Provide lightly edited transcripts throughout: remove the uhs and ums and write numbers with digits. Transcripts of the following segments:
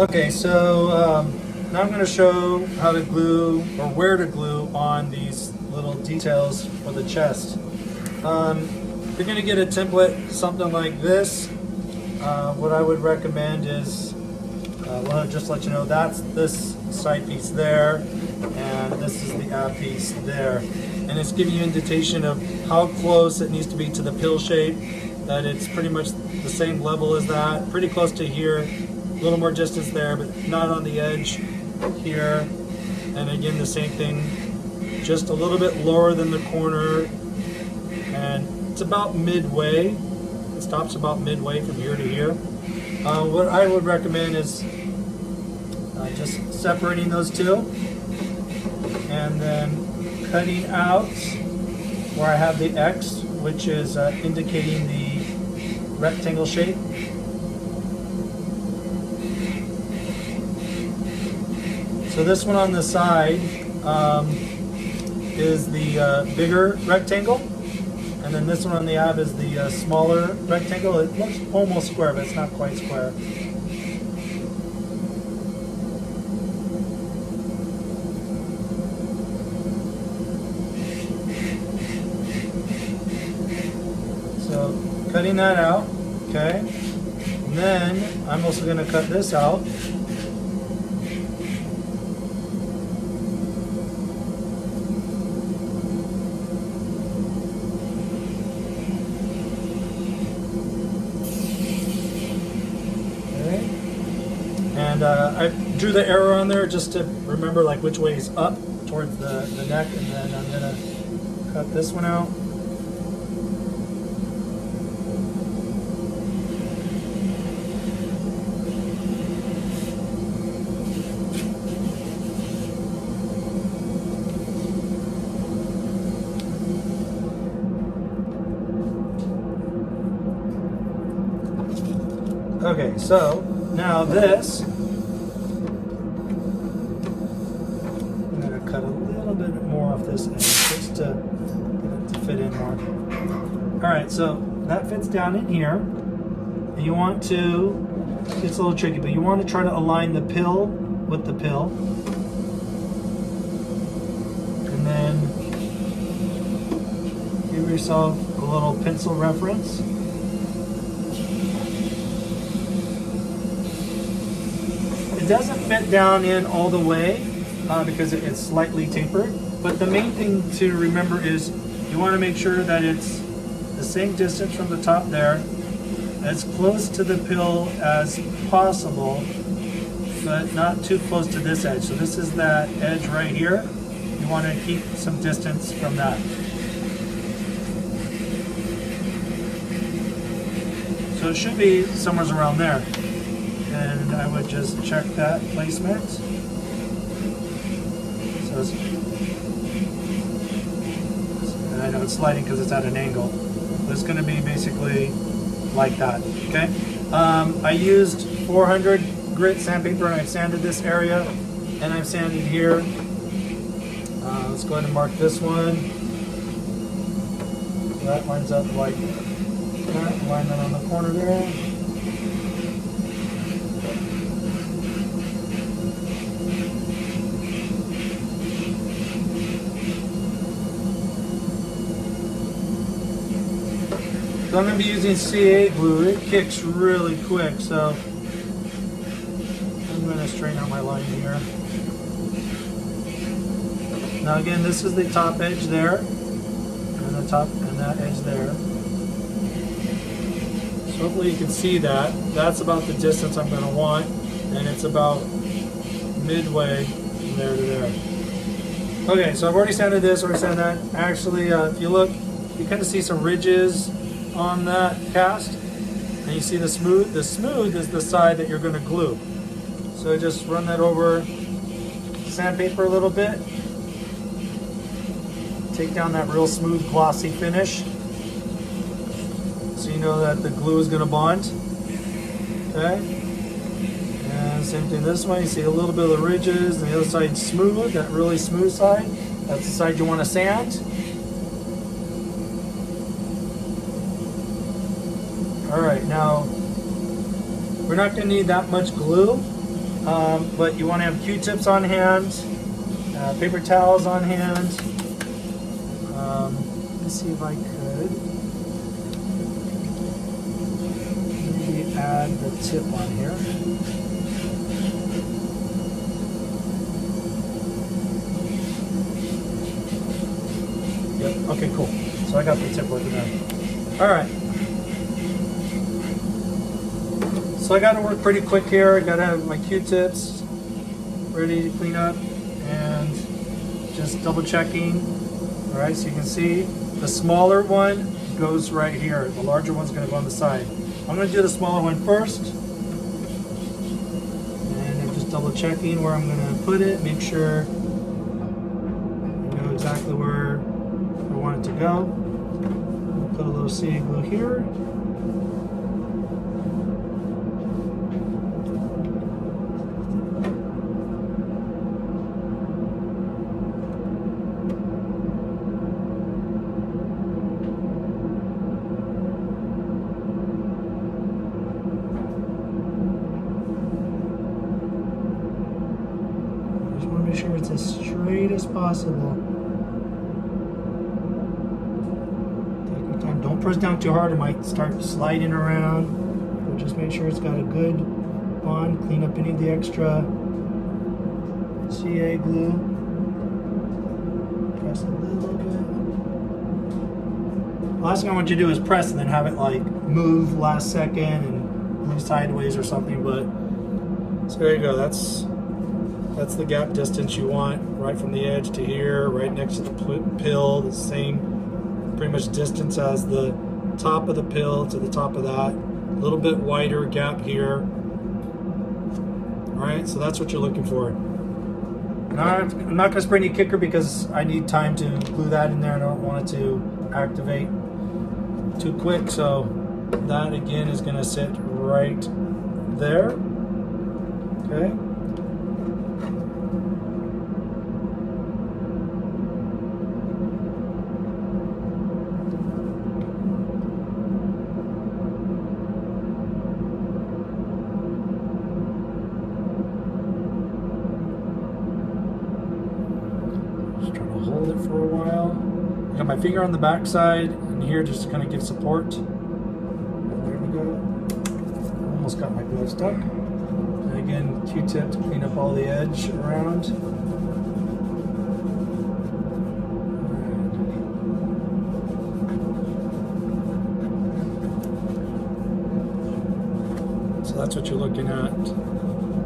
Okay, so now I'm going to show how to glue or where to glue on these little details for the chest. You're going to get a template, something like this. What I would recommend is, well, just let you know that's this side piece there, and this is the ab piece there. And it's giving you an indication of how close it needs to be to the pill shape, that it's pretty much the same level as that, pretty close to here, a little more distance there, but not on the edge here. And again, the same thing, just a little bit lower than the corner, and it's about midway. It stops about midway from here to here. What I would recommend is just separating those two, and then cutting out where I have the X, which is indicating the rectangle shape. So this one on the side is the bigger rectangle, and then this one on the ab is the smaller rectangle. It looks almost square, but it's not quite square. So cutting that out, okay? And then I'm also going to cut this out. And I drew the arrow on there just to remember like which way is up towards the neck, and then I'm gonna cut this one out. Okay, so now this, I'm going to cut a little bit more off this edge just to get it to fit in more. Alright, so that fits down in here. And you want to, it's a little tricky, but you want to try to align the pill with the pill. And then give yourself a little pencil reference. It doesn't fit down in all the way because it's slightly tapered, but the main thing to remember is you want to make sure that it's the same distance from the top there, as close to the pill as possible, but not too close to this edge. So this is that edge right here. You want to keep some distance from that. So it should be somewhere around there. And I would just check that placement. So and I know it's sliding because it's at an angle. It's going to be basically like that. Okay. I used 400 grit sandpaper, and I've sanded this area, and I've sanded here. Let's go ahead and mark this one. That lines up like that. Alignment on the corner there. So I'm going to be using C8 glue. It kicks really quick, so I'm going to straighten out my line here. Now again, this is the top edge there, and the top and that edge there. So hopefully you can see that. That's about the distance I'm going to want, and it's about midway from there to there. Okay, so I've already sanded this, already sanded that. Actually, if you look, you kind of see some ridges on that cast, and you see the smooth. The smooth is the side that you're going to glue. So just run that over sandpaper a little bit. Take down that real smooth glossy finish, so you know that the glue is going to bond. Okay, and same thing this way. You see a little bit of the ridges, and the other side smooth, that really smooth side. That's the side you want to sand. Alright, now we're not going to need that much glue. But you want to have Q-tips on hand, paper towels on hand. Let me see if I could maybe add the tip on here. Yep, okay, cool. So I got the tip working there. All right. So I got to work pretty quick here. I got to have my Q-tips ready to clean up and just double checking. All right, so you can see the smaller one goes right here. The larger one's going to go on the side. I'm going to do the smaller one first. And I'm just double checking where I'm going to put it. Make sure I know exactly where I want it to go. Put a little CA glue here. Just want to make sure it's as straight as possible. Don't press down too hard, it might start sliding around. But just make sure it's got a good bond. Clean up any of the extra CA glue. Press a little bit. The last thing I want you to do is press and then have it like move last second and glue sideways or something. But so there you go. That's the gap distance you want, right from the edge to here, right next to the pill. The same pretty much distance as the top of the pill to the top of that. A little bit wider gap here. All right, so that's what you're looking for. Now, I'm not going to spray any kicker because I need time to glue that in there. I don't want it to activate too quick. So that again is going to sit right there. Okay. Hold it for a while. I got my finger on the back side and here just to kind of give support. There we go. Almost got my glove stuck. And again, Q-tip to clean up all the edge around. So that's what you're looking at.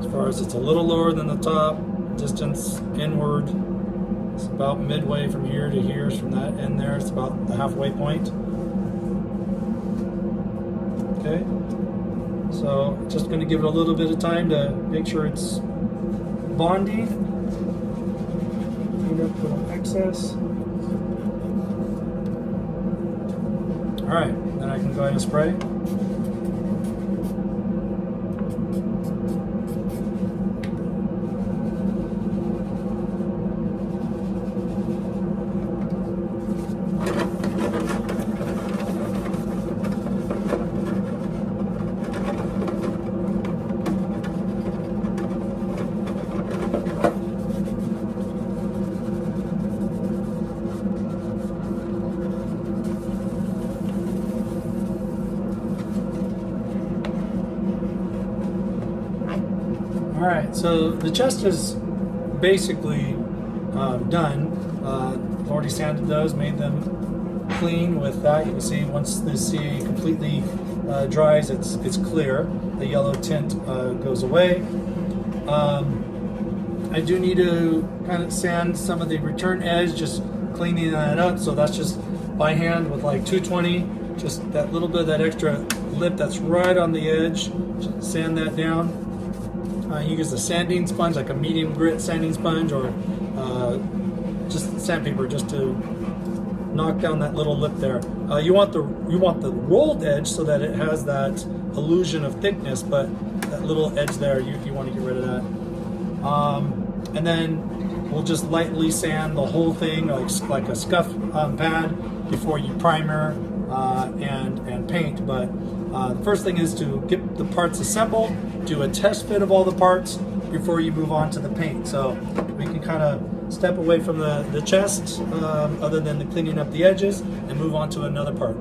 As far as it's a little lower than the top, distance inward. It's about midway from here to here. From that end there, it's about the halfway point. Okay, so just going to give it a little bit of time to make sure it's bonding. Clean up the excess. All right, then I can go ahead and spray. All right, so the chest is basically done. I've already sanded those, made them clean with that. You can see once the CA completely dries, it's clear. The yellow tint goes away. I do need to kind of sand some of the return edge, just cleaning that up. So that's just by hand with like 220, just that little bit of that extra lip that's right on the edge. Just sand that down. You use a sanding sponge, like a medium grit sanding sponge, or just sandpaper, just to knock down that little lip there. You want the rolled edge so that it has that illusion of thickness, but that little edge there, you want to get rid of that. And then we'll just lightly sand the whole thing, like a scuff pad, before you primer and paint. But the first thing is to get the parts assembled, do a test fit of all the parts, before you move on to the paint. So we can kind of step away from the chest, other than the cleaning up the edges, and move on to another part.